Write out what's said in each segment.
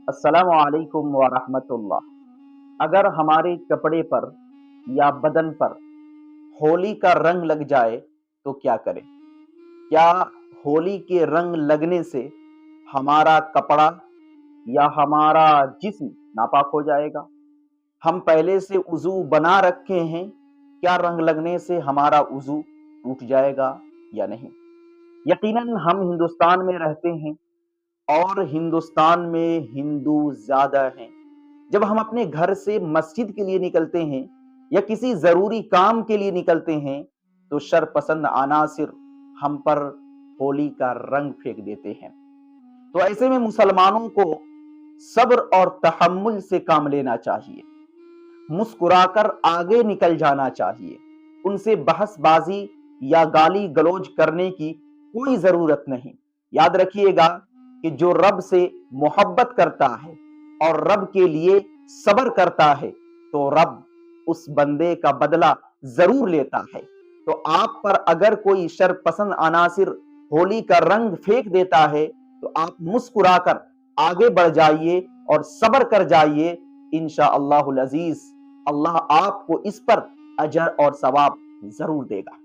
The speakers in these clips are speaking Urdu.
السلام علیکم ورحمۃ اللہ۔ اگر ہمارے کپڑے پر یا بدن پر ہولی کا رنگ لگ جائے تو کیا کریں؟ کیا ہولی کے رنگ لگنے سے ہمارا کپڑا یا ہمارا جسم ناپاک ہو جائے گا؟ ہم پہلے سے وضو بنا رکھے ہیں، کیا رنگ لگنے سے ہمارا وضو ٹوٹ جائے گا یا نہیں؟ یقیناً ہم ہندوستان میں رہتے ہیں اور ہندوستان میں ہندو زیادہ ہیں۔ جب ہم اپنے گھر سے مسجد کے لیے نکلتے ہیں یا کسی ضروری کام کے لیے نکلتے ہیں تو شرپسند عناصر ہم پر ہولی کا رنگ پھینک دیتے ہیں۔ تو ایسے میں مسلمانوں کو صبر اور تحمل سے کام لینا چاہیے، مسکرا کر آگے نکل جانا چاہیے۔ ان سے بحث بازی یا گالی گلوچ کرنے کی کوئی ضرورت نہیں۔ یاد رکھیے گا کہ جو رب سے محبت کرتا ہے اور رب کے لیے صبر کرتا ہے تو رب اس بندے کا بدلہ ضرور لیتا ہے۔ تو آپ پر اگر کوئی شرپسند عناصر ہولی کا رنگ پھینک دیتا ہے تو آپ مسکرا کر آگے بڑھ جائیے اور صبر کر جائیے، انشاءاللہ العزیز اللہ آپ کو اس پر اجر اور ثواب ضرور دے گا۔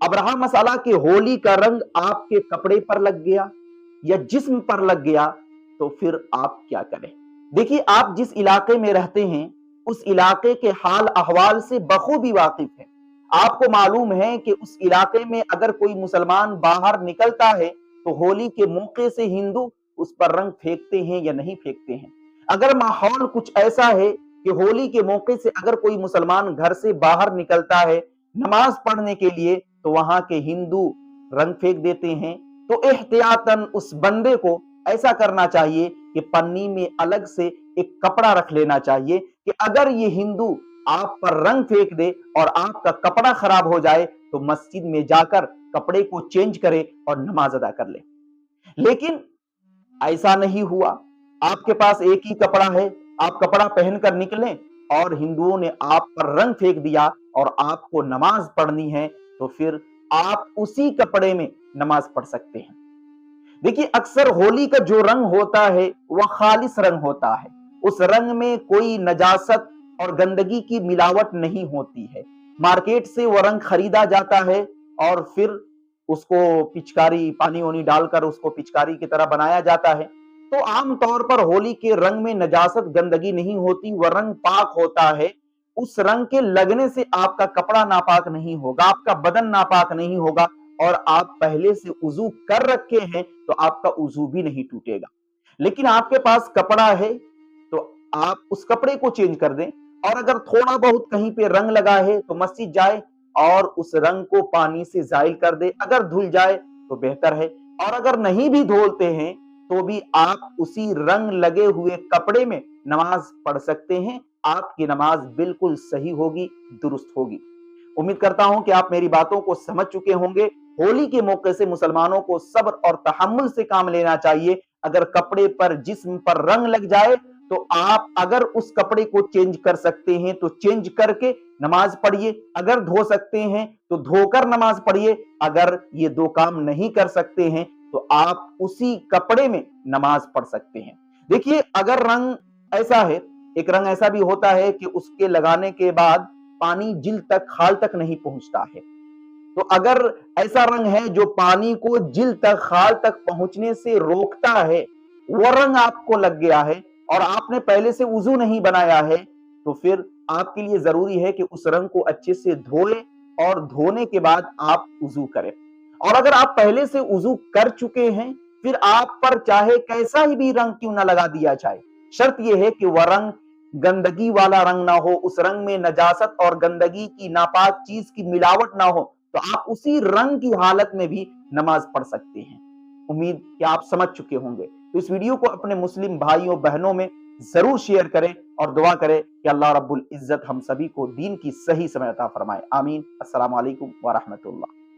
اب رہا مسئلہ کہ ہولی کا رنگ آپ کے کپڑے پر لگ گیا یا جسم پر لگ گیا تو پھر آپ کیا کریں؟ دیکھیے، آپ جس علاقے میں رہتے ہیں اس علاقے کے حال احوال سے بخوبی واقف ہیں۔ آپ کو معلوم ہے کہ اس علاقے میں اگر کوئی مسلمان باہر نکلتا ہے تو ہولی کے موقع سے ہندو اس پر رنگ پھینکتے ہیں یا نہیں پھینکتے ہیں۔ اگر ماحول کچھ ایسا ہے کہ ہولی کے موقع سے اگر کوئی مسلمان گھر سے باہر نکلتا ہے نماز پڑھنے کے لیے تو وہاں کے ہندو رنگ پھینک دیتے ہیں، تو احتیاطاً اس بندے کو ایسا کرنا چاہیے کہ پنی میں الگ سے ایک کپڑا رکھ لینا چاہیے کہ اگر یہ ہندو آپ پر رنگ پھینک دے اور آپ کا کپڑا خراب ہو جائے تو مسجد میں جا کر کپڑے کو چینج کرے اور نماز ادا کر لے۔ لیکن ایسا نہیں ہوا، آپ کے پاس ایک ہی کپڑا ہے، آپ کپڑا پہن کر نکلیں اور ہندوؤں نے آپ پر رنگ پھینک دیا اور آپ کو نماز پڑھنی ہے تو پھر آپ اسی کپڑے میں نماز پڑھ سکتے ہیں۔ دیکھیے، اکثر ہولی کا جو رنگ ہوتا ہے وہ خالص رنگ ہوتا ہے، اس رنگ میں کوئی نجاست اور گندگی کی ملاوٹ نہیں ہوتی ہے۔ مارکیٹ سے وہ رنگ خریدا جاتا ہے اور پھر اس کو پچکاری پانی وانی ڈال کر اس کو پچکاری کی طرح بنایا جاتا ہے۔ تو عام طور پر ہولی کے رنگ میں نجاست گندگی نہیں ہوتی، وہ رنگ پاک ہوتا ہے۔ اس رنگ کے لگنے سے آپ کا کپڑا ناپاک نہیں ہوگا، آپ کا بدن ناپاک نہیں ہوگا، اور آپ پہلے سے وضو کر رکھے ہیں تو آپ کا وضو بھی نہیں ٹوٹے گا۔ لیکن آپ کے پاس کپڑا ہے تو آپ اس کپڑے کو چینج کر دیں، اور اگر تھوڑا بہت کہیں پہ رنگ لگا ہے تو مسجد جائے اور اس رنگ کو پانی سے زائل کر دے، اگر دھل جائے تو بہتر ہے، اور اگر نہیں بھی دھولتے ہیں تو بھی آپ اسی رنگ لگے ہوئے کپڑے میں نماز پڑھ سکتے ہیں۔ آپ کی نماز بالکل صحیح ہوگی، درست ہوگی۔ امید کرتا ہوں کہ آپ میری باتوں کو سمجھ چکے ہوں گے۔ ہولی کے موقع سے مسلمانوں کو صبر اور تحمل سے کام لینا چاہیے۔ اگر کپڑے پر جسم پر رنگ لگ جائے تو آپ اگر اس کپڑے کو چینج کر سکتے ہیں تو چینج کر کے نماز پڑھیے، اگر دھو سکتے ہیں تو دھو کر نماز پڑھیے، اگر یہ دو کام نہیں کر سکتے ہیں تو آپ اسی کپڑے میں نماز پڑھ سکتے ہیں۔ دیکھیے، اگر رنگ ایسا ہے، ایک رنگ ایسا بھی ہوتا ہے کہ اس کے لگانے کے بعد پانی جلد تک خال تک نہیں پہنچتا ہے، تو اگر ایسا رنگ ہے جو پانی کو جلد تک خال تک پہنچنے سے روکتا ہے، وہ رنگ آپ کو لگ گیا ہے اور آپ نے پہلے سے وضو نہیں بنایا ہے، تو پھر آپ کے لیے ضروری ہے کہ اس رنگ کو اچھے سے دھوئے اور دھونے کے بعد آپ وضو کریں۔ اور اگر آپ پہلے سے وضو کر چکے ہیں پھر آپ پر چاہے کیسا ہی بھی رنگ کیوں نہ لگا دیا جائے، شرط یہ ہے کہ وہ رنگ گندگی والا رنگ نہ ہو، اس رنگ میں نجاست اور گندگی کی ناپاک چیز کی ملاوٹ نہ ہو، تو آپ اسی رنگ کی حالت میں بھی نماز پڑھ سکتے ہیں۔ امید کہ آپ سمجھ چکے ہوں گے۔ تو اس ویڈیو کو اپنے مسلم بھائیوں بہنوں میں ضرور شیئر کریں اور دعا کریں کہ اللہ رب العزت ہم سبھی کو دین کی صحیح سمجھ عطا فرمائے۔ آمین۔ السلام علیکم ورحمۃ اللہ۔